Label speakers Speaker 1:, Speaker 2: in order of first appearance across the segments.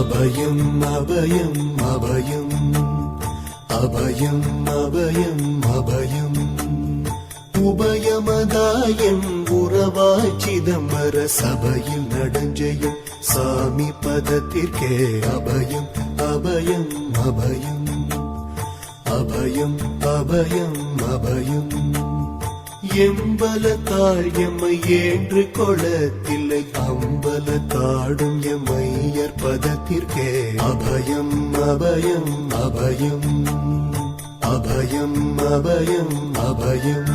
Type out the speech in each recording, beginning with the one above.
Speaker 1: அபயம் அபயம் அபயம் அபயம் அபயம் அபயம் உபயமதாயம் உறவாய் சிதம்பர சபையில் நடஞ்செய்யும் சாமி பதத்திற்கே அபயம் அபயம் அபயம் அபயம் அபயம் அபயம் எம்பலத்தாள் எம்மை ஏன்று கொளத்தில்லை அம்பலத்தாடும் எம்மையர் பதத்திற்கே அபயம் அபயம் அபயம் அபயம் அபயம் அபயம்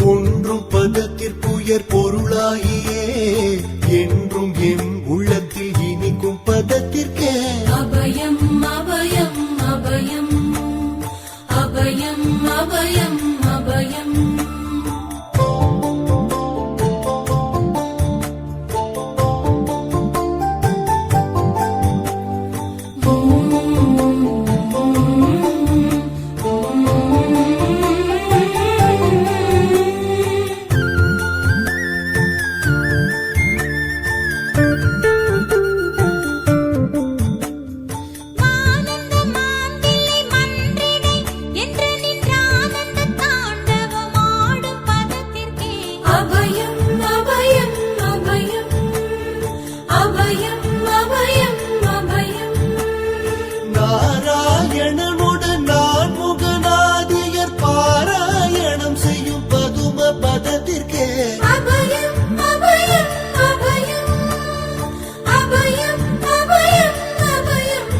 Speaker 1: ஒன்றும் பதத்திற்குயர் பொருளாகியே என்றும் என் உள்ளத்தில் இனிக்கும் பதத்திற்கே
Speaker 2: அபயம் அபயம் அபயம் அபயம் அபயம் அபயம்
Speaker 1: நாராயணனுடன் நான் முகநாதியர் பாராயணம் செய்யும் பதும பதத்திற்கே
Speaker 2: அபயம் அபயம் அபயம் அபயம் அபயம் அபயம்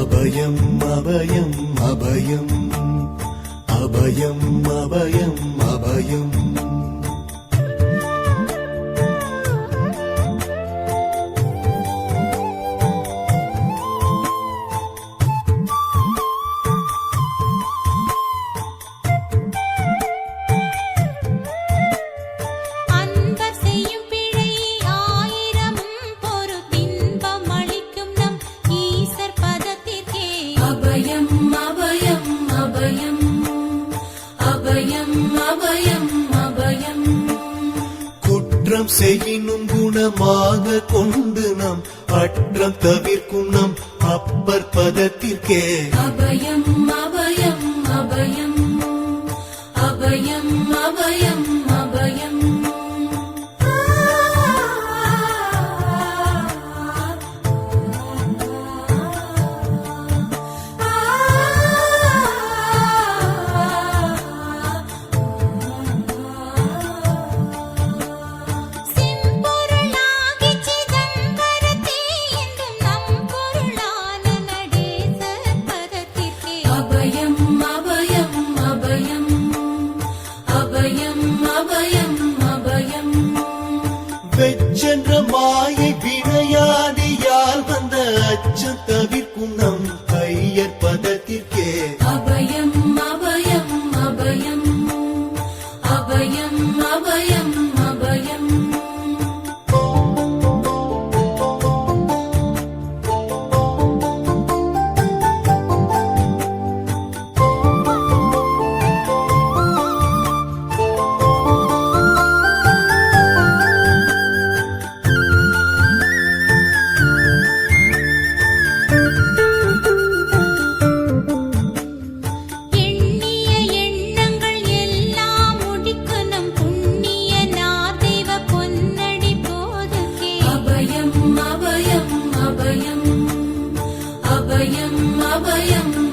Speaker 1: அபயம் அபயம் அபயம் அபயம் அபயம் அபயம் குற்றம் செய்யினும் குணமாக கொண்டு நாம் அற்றம் தவிர்க்கும் நம் அப்பர் பதத்திற்கே
Speaker 2: அபயம் அபயம் அபயம் அபயம் அபயம் அபயம்
Speaker 1: வெச்சென்ற மாயை வினையாதியால் வந்த அச்சம் தவிர்க்கும் நம் ஐயர் பதத்திற்கே
Speaker 2: அபயம் அபயம் அபயம் அபயம் அபயம் அபயம் அபயம் அபயம்